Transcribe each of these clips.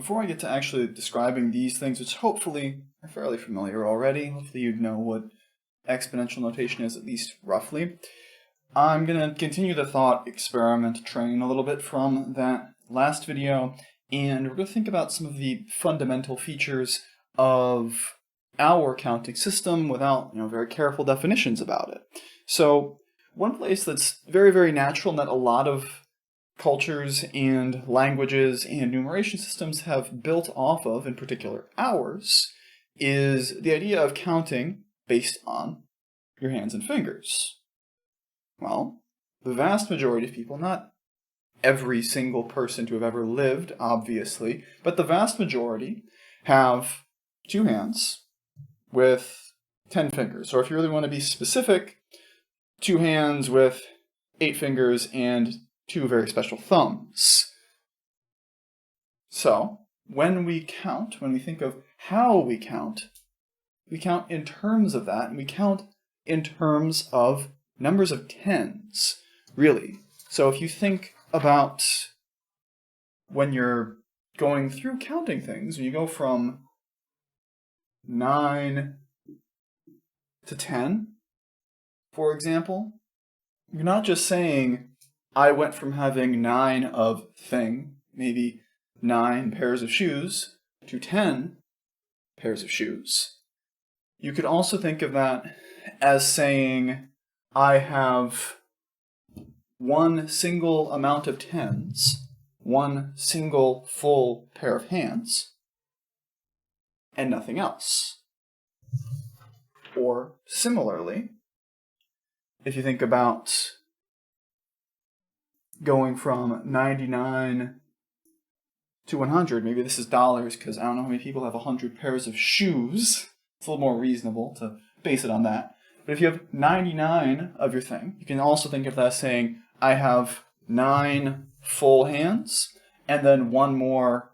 before I get to actually describing these things, which hopefully are fairly familiar already, hopefully you know what exponential notation is, at least roughly, I'm going to continue the thought experiment train a little bit from that last video, and we're going to think about some of the fundamental features of our counting system without, very careful definitions about it. So one place that's very, very natural and that a lot of cultures and languages and numeration systems have built off of, in particular ours, is the idea of counting based on your hands and fingers. Well, the vast majority of people, not every single person to have ever lived, obviously, but the vast majority have 2 hands with 10 fingers. Or if you really want to be specific, 2 hands with 8 fingers and 2 very special thumbs. So, when we count, when we think of how we count in terms of that, and we count in terms of numbers of tens, really. So if you think about when you're going through counting things, when you go from 9 to 10, for example, you're not just saying, I went from having 9 of thing, maybe 9 pairs of shoes, to 10 pairs of shoes. You could also think of that as saying, I have one single amount of tens, one single full pair of hands, and nothing else. Or similarly, if you think about going from 99 to 100, maybe this is dollars because I don't know how many people have 100 pairs of shoes. It's a little more reasonable to base it on that. But if you have 99 of your thing, you can also think of that as saying, I have 9 full hands, and then one more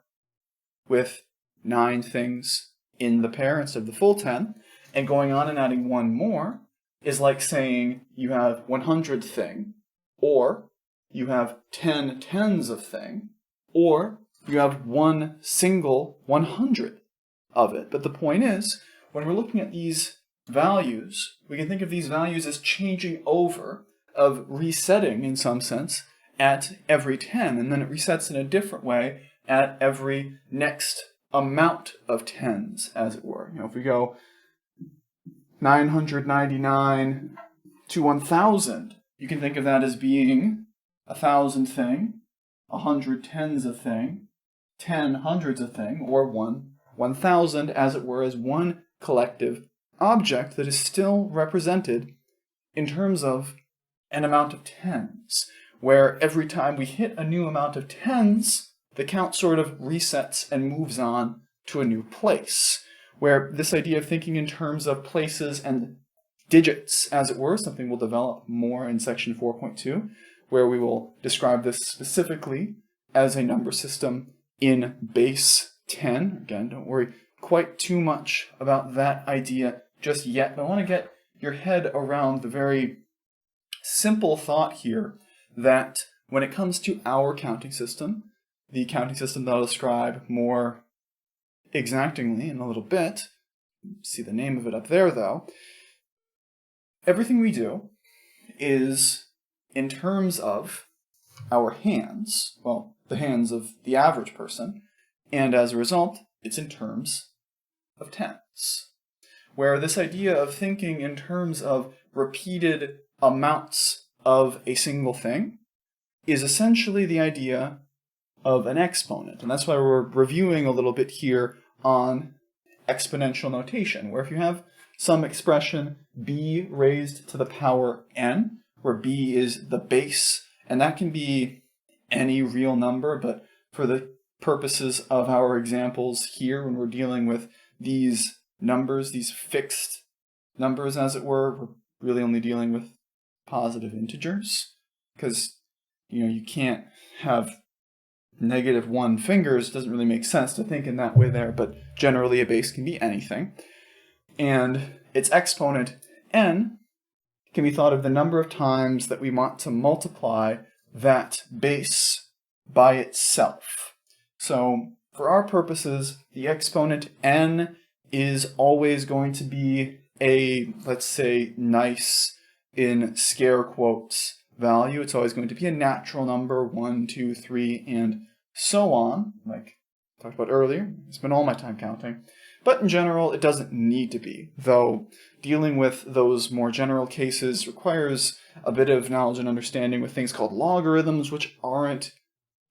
with 9 things in the pair instead of the full 10. And going on and adding one more is like saying you have 100 thing, or you have 10 tens of thing, or you have one single 100 of it. But the point is, when we're looking at these values, we can think of these values as changing over, of resetting in some sense, at every 10, and then it resets in a different way at every next amount of tens, as it were. If we go 999 to 1000, you can think of that as being 1,000 thing, 100 tens of thing, 10 hundreds of thing, or 1,000, as it were, as one collective object that is still represented in terms of an amount of tens, where every time we hit a new amount of tens, the count sort of resets and moves on to a new place, where this idea of thinking in terms of places and digits, as it were, something we'll develop more in section 4.2, where we will describe this specifically as a number system in base 10. Again, don't worry quite too much about that idea just yet, but I want to get your head around the very simple thought here that when it comes to our counting system, the counting system that I'll describe more exactingly in a little bit, see the name of it up there though, everything we do is in terms of our hands, well, the hands of the average person, and as a result, it's in terms of tens, where this idea of thinking in terms of repeated amounts of a single thing is essentially the idea of an exponent. And that's why we're reviewing a little bit here on exponential notation, where if you have some expression b raised to the power n, where b is the base, and that can be any real number, but for the purposes of our examples here, when we're dealing with these numbers, these fixed numbers, as it were, we're really only dealing with positive integers, because you can't have -1 fingers. It doesn't really make sense to think in that way there, but generally a base can be anything. And its exponent n can be thought of the number of times that we want to multiply that base by itself. So for our purposes, the exponent n is always going to be a, let's say, nice, in scare quotes, value. It's always going to be a natural number, 1, 2, 3, and so on, like I talked about earlier. I spent all my time counting. But in general, it doesn't need to be, though dealing with those more general cases requires a bit of knowledge and understanding with things called logarithms, which aren't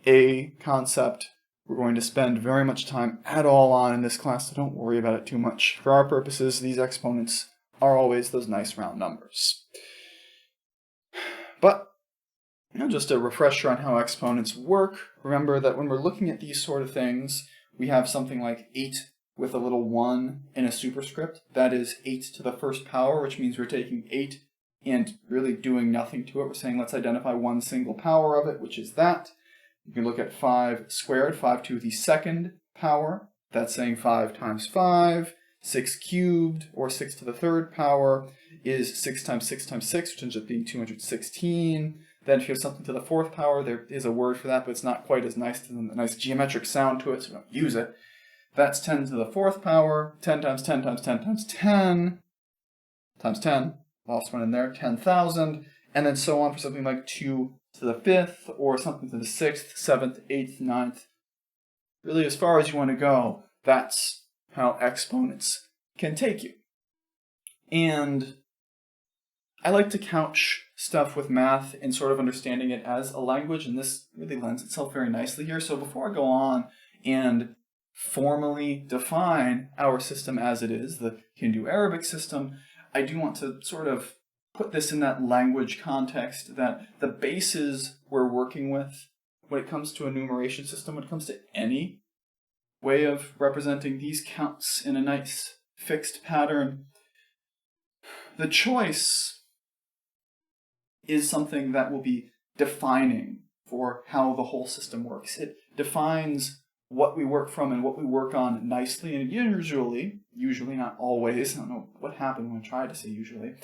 a concept we're going to spend very much time at all on in this class, so don't worry about it too much. For our purposes, these exponents are always those nice round numbers. But, just a refresher on how exponents work. Remember that when we're looking at these sort of things, we have something like 8 with a little 1 in a superscript. That is 8 to the first power, which means we're taking 8 and really doing nothing to it. We're saying let's identify one single power of it, which is that. You can look at 5 squared, 5 to the second power. That's saying 5 times 5. 6 cubed, or 6 to the third power, is 6 times 6 times 6, which ends up being 216. Then if you have something to the fourth power, there is a word for that, but it's not quite as nice, a nice geometric sound to it, so we don't use it. That's 10 to the fourth power, 10 times 10 times 10 times 10, times 10, lost one in there, 10,000, and then so on for something like 2 to the fifth, or something to the sixth, seventh, eighth, ninth. Really, as far as you want to go, that's how exponents can take you. And I like to couch stuff with math and sort of understanding it as a language, and this really lends itself very nicely here. So before I go on and formally define our system as it is, the Hindu-Arabic system, I do want to sort of put this in that language context that the bases we're working with when it comes to a numeration system, when it comes to any way of representing these counts in a nice fixed pattern, the choice is something that will be defining for how the whole system works. It defines what we work from and what we work on nicely, and usually, not always, I don't know what happened when I tried to say usually,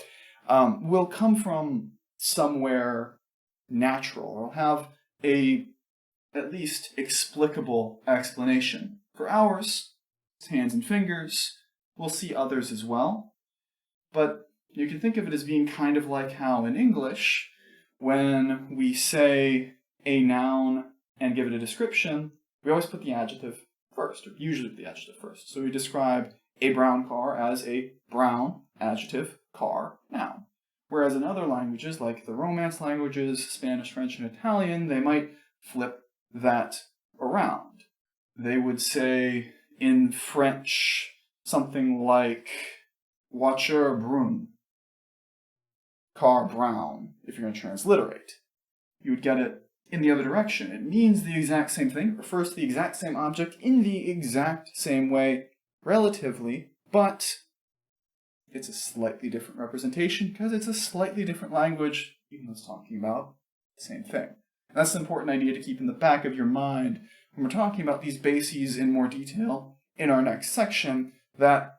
will come from somewhere natural, or have a at least explicable explanation. For ours, it's hands and fingers. We'll see others as well. But you can think of it as being kind of like how in English, when we say a noun and give it a description, we always put the adjective first, or usually put the adjective first. So we describe a brown car as a brown, adjective, car, noun. Whereas in other languages, like the Romance languages, Spanish, French, and Italian, they might flip that around. They would say in French something like voiture brune, car brown, if you're going to transliterate. You would get it in the other direction. It means the exact same thing, it refers to the exact same object in the exact same way, relatively, but it's a slightly different representation because it's a slightly different language, even though it's talking about the same thing. And that's an important idea to keep in the back of your mind when we're talking about these bases in more detail in our next section, that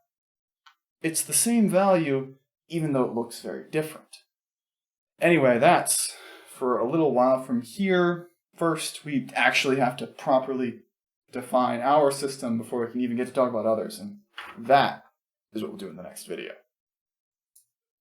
it's the same value even though it looks very different. Anyway, that's for a little while from here. First, we actually have to properly define our system before we can even get to talk about others, and that is what we'll do in the next video.